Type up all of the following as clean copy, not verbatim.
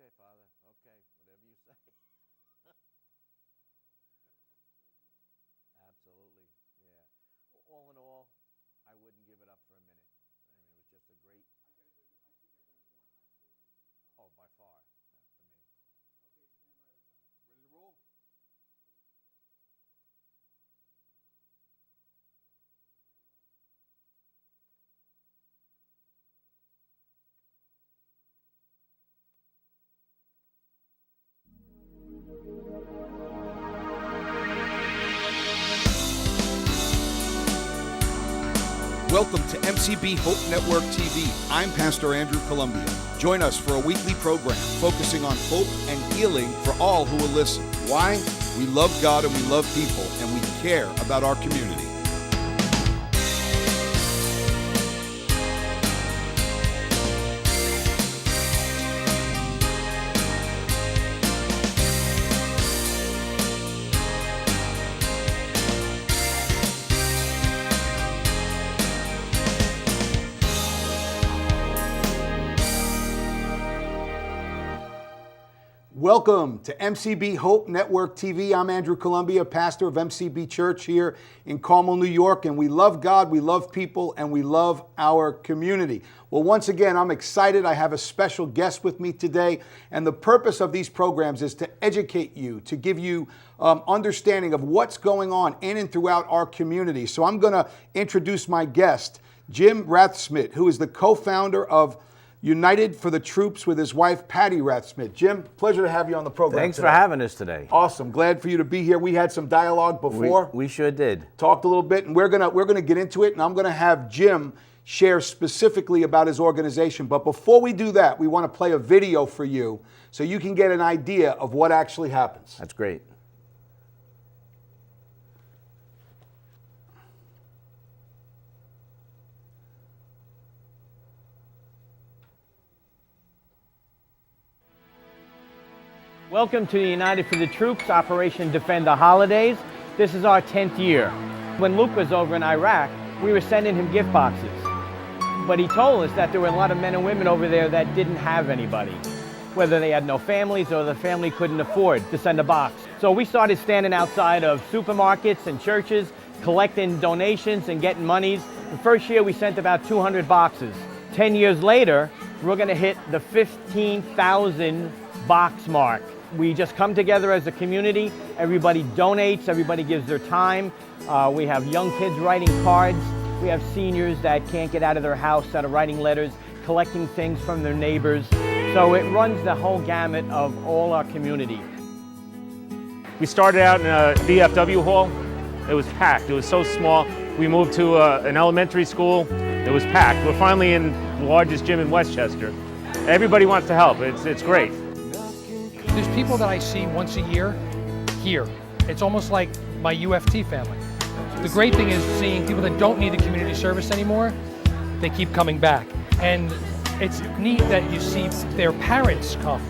Okay, Father. Okay, whatever you say. Absolutely. Yeah. All in all, I wouldn't give it up for a minute. I mean, it was just a great. Oh, by far, for me. Ready to roll? Welcome to MCB Hope Network TV. I'm Pastor Andrew Columbia. Join us for a weekly program focusing on hope and healing for all who will listen. Why? We love God and we love people, and we care about our community. Welcome to MCB Hope Network TV. I'm Andrew Columbia, pastor of MCB Church here in Carmel, New York, and we love God, we love people, and we love our community. Well, once again, I'm excited. I have a special guest with me today, and the purpose of these programs is to educate you, to give you understanding of what's going on in and throughout our community. So I'm going to introduce my guest, Jim Rathsmith, who is the co-founder of United for the Troops with his wife, Patty Rathsmith. Jim, pleasure to have you on the program. Thanks today. for having us today. Awesome. Glad for you to be here. We had some dialogue before. We sure did. Talked a little bit, and we're gonna get into it, and I'm gonna have Jim share specifically about his organization. But before we do that, we want to play a video for you so you can get an idea of what actually happens. That's great. Welcome to the United for the Troops, Operation Defend the Holidays. This is our 10th year. When Luke was over in Iraq, we were sending him gift boxes. But he told us that there were a lot of men and women over there that didn't have anybody, whether they had no families or the family couldn't afford to send a box. So we started standing outside of supermarkets and churches, collecting donations and getting monies. The first year we sent about 200 boxes. 10 years later, we're gonna hit the 15,000 box mark. We just come together as a community. Everybody donates, everybody gives their time. We have young kids writing cards. We have seniors that can't get out of their house that are writing letters, collecting things from their neighbors. So it runs the whole gamut of all our community. We started out in a VFW hall. It was packed. It was so small. We moved to an elementary school. It was packed. We're finally in the largest gym in Westchester. Everybody wants to help. It's great. There's people that I see once a year here. It's almost like my UFT family. The great thing is seeing people that don't need the community service anymore, they keep coming back. And it's neat that you see their parents come.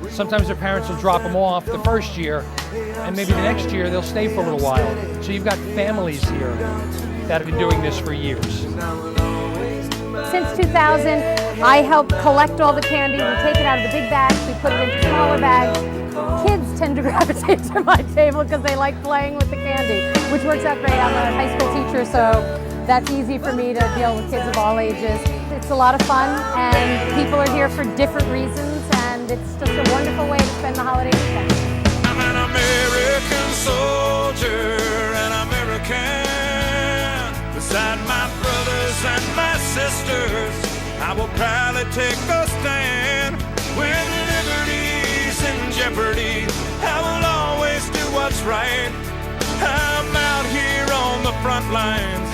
Sometimes their parents will drop them off the first year, and maybe the next year they'll stay for a little while. So you've got families here that have been doing this for years. Since 2000, I help collect all the candy. We take it out of the big bags, we put it into smaller bags. Kids tend to gravitate to my table because they like playing with the candy, which works out great. I'm a high school teacher, so that's easy for me to deal with kids of all ages. It's a lot of fun, and people are here for different reasons, and it's just a wonderful way to spend the holiday weekend. I'm an American soldier, an American. Beside my brothers and my sisters, I will proudly take a stand. When liberty's in jeopardy, I will always do what's right. I'm out here on the front lines,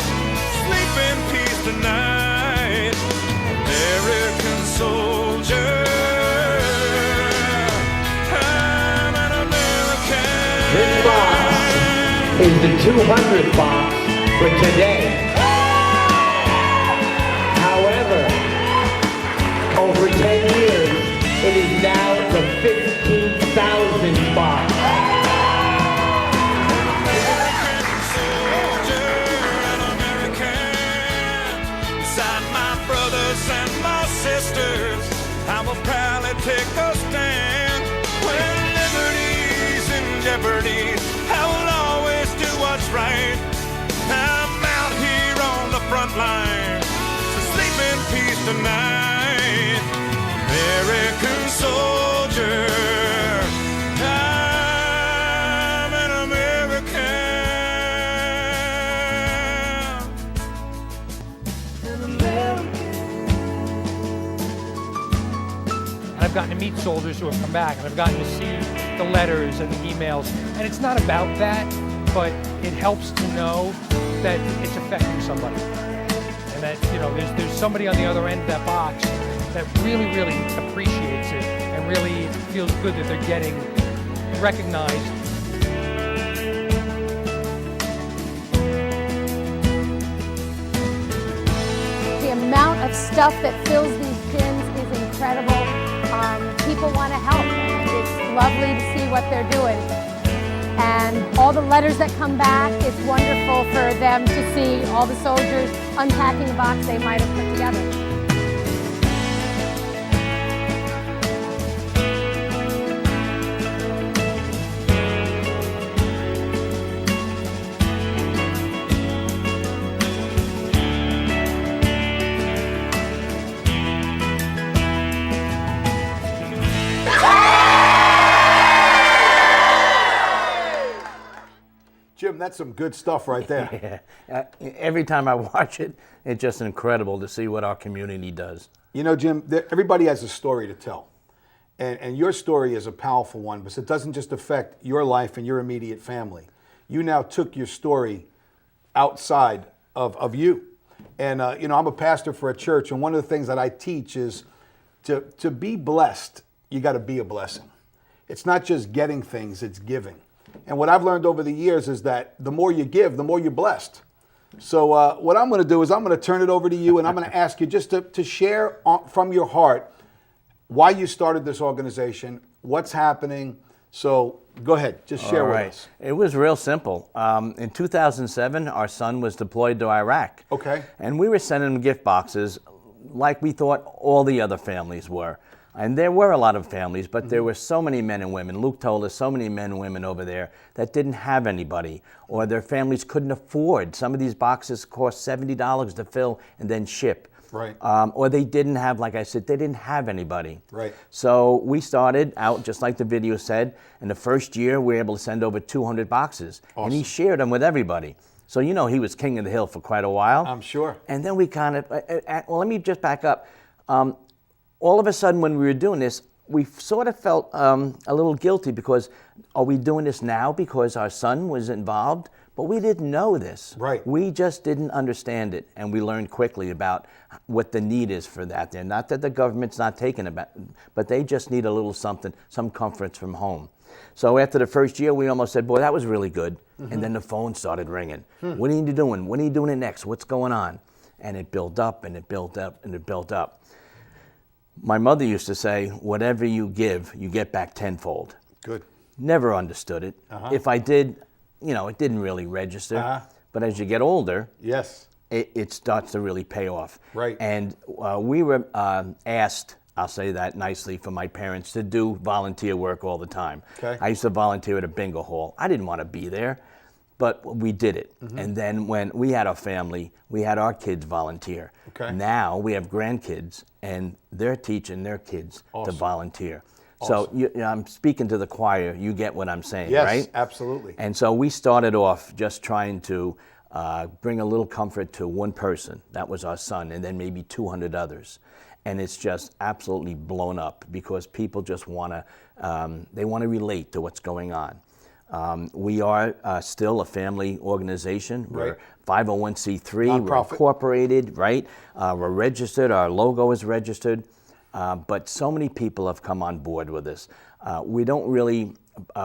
sleep in peace tonight. American soldier, I'm an American. This box is the 200th box for today. However, over 10 years, it is now the 15,000th box. American soldier, an American. Beside my brothers and my sisters, I will proudly take a stand. liberty. I will always do what's right. I'm out here on the front line, so sleep in peace tonight. American soldier, I'm an American. I've gotten to meet soldiers who have come back, and I've gotten to see the letters and the emails. And it's not about that, but it helps to know that it's affecting somebody. And that, you know, there's somebody on the other end of that box that really, really appreciates it and really feels good that they're getting recognized. The amount of stuff that fills these bins is incredible. People want to help, and it's lovely to see what they're doing. And all the letters that come back, it's wonderful for them to see all the soldiers unpacking the box they might have put together. Jim, that's some good stuff right there. Every time I watch it, it's just incredible to see what our community does. You know, Jim, everybody has a story to tell. And your story is a powerful one, because it doesn't just affect your life and your immediate family. You now took your story outside of you. And, you know, I'm a pastor for a church, and one of the things that I teach is to be blessed, you got to be a blessing. It's not just getting things, it's giving. And what I've learned over the years is that the more you give, the more you're blessed. So what I'm going to do is I'm going to turn it over to you, and I'm going to ask you just to share from your heart why you started this organization, what's happening. So go ahead, just share with us. It was real simple. In 2007, our son was deployed to Iraq. Okay. And we were sending him gift boxes like we thought all the other families were. And there were a lot of families, but there were so many men and women. Luke told us so many men and women over there that didn't have anybody, or their families couldn't afford. Some of these boxes cost $70 to fill and then ship. Right. Or they didn't have, like I said, they didn't have anybody. Right. So we started out, just like the video said, in the first year we were able to send over 200 boxes. Awesome. And he shared them with everybody. So you know he was king of the hill for quite a while. I'm sure. And then we kind of, well, let me just back up. All of a sudden when we were doing this, we sort of felt a little guilty, because are we doing this now because our son was involved? But we didn't know this. Right. We just didn't understand it, and we learned quickly about what the need is for that. They're not that the government's not taking it, but they just need a little something, some comforts from home. So after the first year, we almost said, boy, that was really good. And then the phone started ringing. What are you doing? When are you doing it next? What's going on? And it built up, and it built up, and it built up. My mother used to say, whatever you give, you get back tenfold. Good. Never understood it. If I did, you know, it didn't really register. But as you get older, Yes. it starts to really pay off. Right. And we were asked, I'll say that nicely, for my parents to do volunteer work all the time. Okay. I used to volunteer at a bingo hall. I didn't want to be there, but we did it. And then when we had our family, we had our kids volunteer. Okay. Now we have grandkids, and they're teaching their kids to volunteer. So I'm speaking to the choir. You get what I'm saying, Yes, right? absolutely. And so we started off just trying to bring a little comfort to one person. That was our son, and then maybe 200 others. And it's just absolutely blown up, because people just want to, they want to relate to what's going on. We are still a family organization. Right. We're 501c3. We're Nonprofit. incorporated, right? We're registered. Our logo is registered. But so many people have come on board with this. We don't really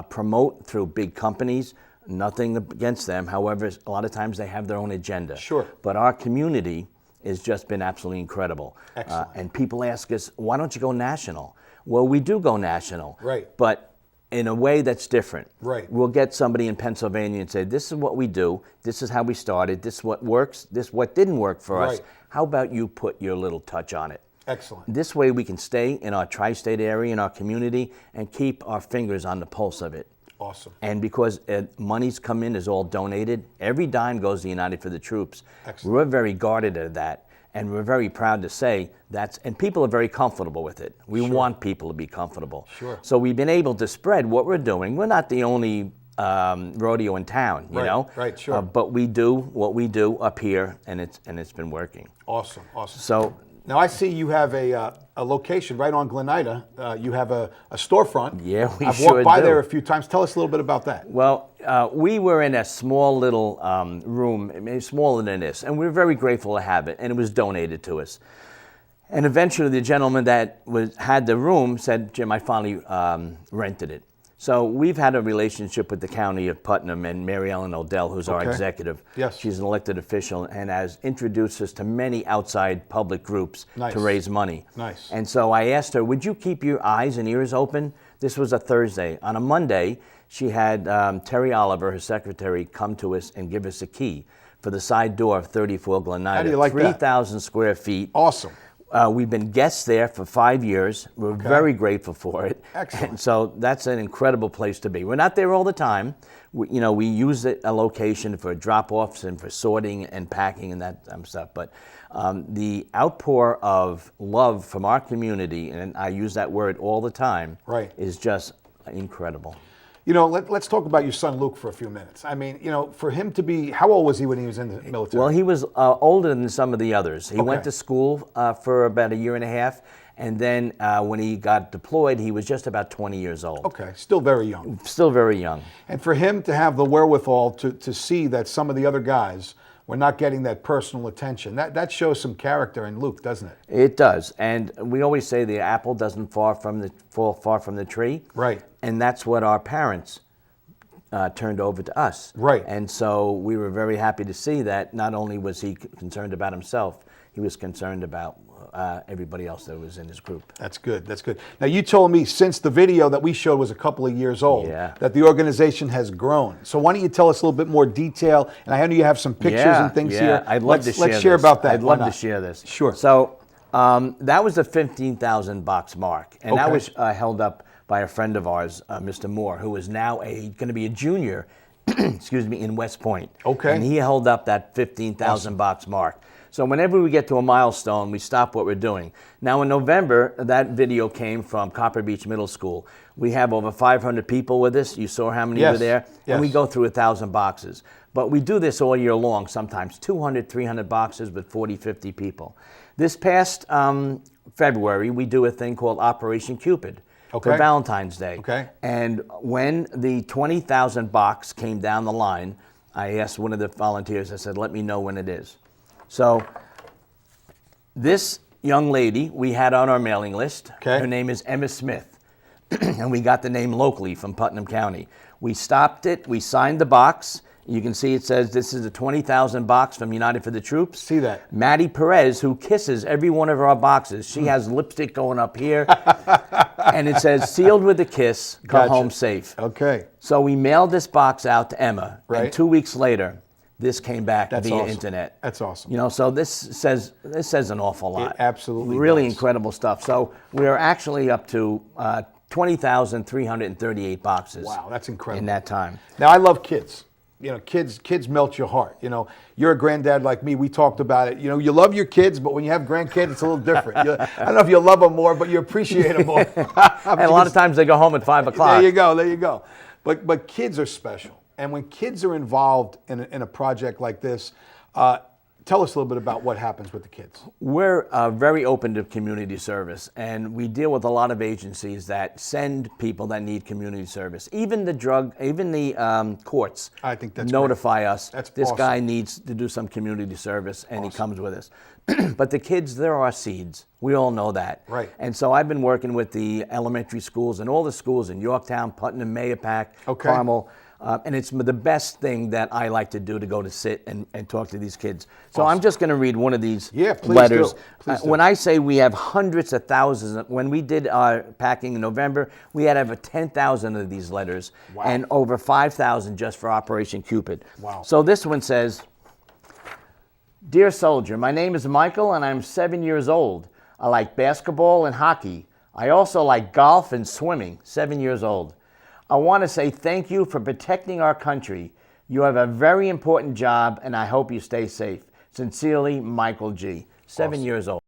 promote through big companies. Nothing against them. However, a lot of times they have their own agenda. Sure. But our community has just been absolutely incredible. Excellent. And people ask us, why don't you go national? Well, we do go national. Right. But in a way that's different. Right. We'll get somebody in Pennsylvania and say, this is what we do, this is how we started, this is what works, this is what didn't work for us. Right. How about you put your little touch on it? Excellent. This way we can stay in our tri-state area, in our community, and keep our fingers on the pulse of it. Awesome. And because money's come in is all donated, every dime goes to United for the Troops. Excellent. We're very guarded at that, and we're very proud to say and people are very comfortable with it. We want people to be comfortable. Sure. So we've been able to spread what we're doing. We're not the only rodeo in town, you know? Right, sure. But we do what we do up here, and it's been working. Awesome, awesome. So now I see you have a location right on Glenida. You have a storefront. Yeah, we I've sure walked by do. there a few times. Tell us a little bit about that. Well, we were in a small little room, maybe smaller than this, and we were very grateful to have it, and it was donated to us. And eventually the gentleman that had the room said, Jim, I finally rented it. So we've had a relationship with the County of Putnam and Mary Ellen Odell, who's our Okay. executive. Yes. She's an elected official and has introduced us to many outside public groups Nice. to raise money. Nice. And so I asked her, would you keep your eyes and ears open? This was a Thursday. On a Monday, she had Terry Oliver, her secretary, come to us and give us a key for the side door of 34 Glenida. How do you like that? 3,000 square feet. Awesome. We've been guests there for 5 years. We're very grateful for it. Excellent. And so that's an incredible place to be. We're not there all the time. We use a location for drop-offs and for sorting and packing and that stuff. But the outpour of love from our community, and I use that word all the time, Right. is just incredible. You know, let's talk about your son Luke for a few minutes. I mean, you know, for him to be, how old was he when he was in the military? Well, he was older than some of the others. He went Okay. to school for about a year and a half, and then when he got deployed, he was just about 20 years old. Okay, still very young. Still very young. And for him to have the wherewithal to see that some of the other guys were not getting that personal attention, that shows some character in Luke, doesn't it? It does, and we always say the apple doesn't fall far from the tree. Right. And that's what our parents turned over to us. Right. And so we were very happy to see that not only was he concerned about himself, he was concerned about everybody else that was in his group. That's good. That's good. Now, you told me since the video that we showed was a couple of years old, Yeah. that the organization has grown. So why don't you tell us a little bit more detail? And I know you have some pictures and things here. I'd love to share Let's share this. about that. I'd Why love to not? share this. Sure. So that was the 15,000 box mark, and that Okay. was held up by a friend of ours, Mr. Moore, who is now going to be a junior, excuse me, in West Point. Okay. And he held up that 15,000 box mark. So whenever we get to a milestone, we stop what we're doing. Now in November, that video came from Copper Beach Middle School. We have over 500 people with us. You saw how many Yes, were there? And we yes. go through 1,000 boxes. But we do this all year long, sometimes 200, 300 boxes with 40, 50 people. This past February, we do a thing called Operation Cupid Okay. for Valentine's Day. Okay. And when the 20,000 box came down the line, I asked one of the volunteers, I said, let me know when it is. So this young lady we had on our mailing list, Okay. her name is Emma Smith, and we got the name locally from Putnam County. We stopped it, we signed the box. You can see it says this is a 20,000 box from United for the Troops. See that. Maddie Perez, who kisses every one of our boxes, she has lipstick going up here, and it says sealed with a kiss, come Gotcha. home safe. Okay. So we mailed this box out to Emma, Right. and 2 weeks later, this came back That's via awesome. internet. That's awesome. You know, so this says an awful lot. It absolutely really does. incredible stuff. So we are actually up to 20,338 boxes. Wow, that's incredible. In that time. Now, I love kids. You know, kids melt your heart. You know, you're a granddad like me. We talked about it. You know, you love your kids, but when you have grandkids, it's a little different. I don't know if you love them more, but you appreciate them more. And a lot of times they go home at 5 o'clock. There you go. There you go. But kids are special, and when kids are involved in a project like this, tell us a little bit about what happens with the kids. We're very open to community service, and we deal with a lot of agencies that send people that need community service. Even the courts I think that's notify us. That's this awesome. guy needs to do some community service, and he comes with us. But the kids, they're our seeds. We all know that. Right. And so I've been working with the elementary schools and all the schools in Yorktown, Putnam, Mayapack, Okay. Carmel. And it's the best thing that I like to do to go to sit and talk to these kids. So I'm just going to read one of these Yeah, please letters. do. Please do. When I say we have hundreds of thousands, when we did our packing in November, we had over 10,000 of these letters Wow. and over 5,000 just for Operation Cupid. Wow. So this one says, Dear Soldier, my name is Michael and I'm 7 years old. I like basketball and hockey. I also like golf and swimming, 7 years old. I want to say thank you for protecting our country. You have a very important job, and I hope you stay safe. Sincerely, Michael G. 7 years old.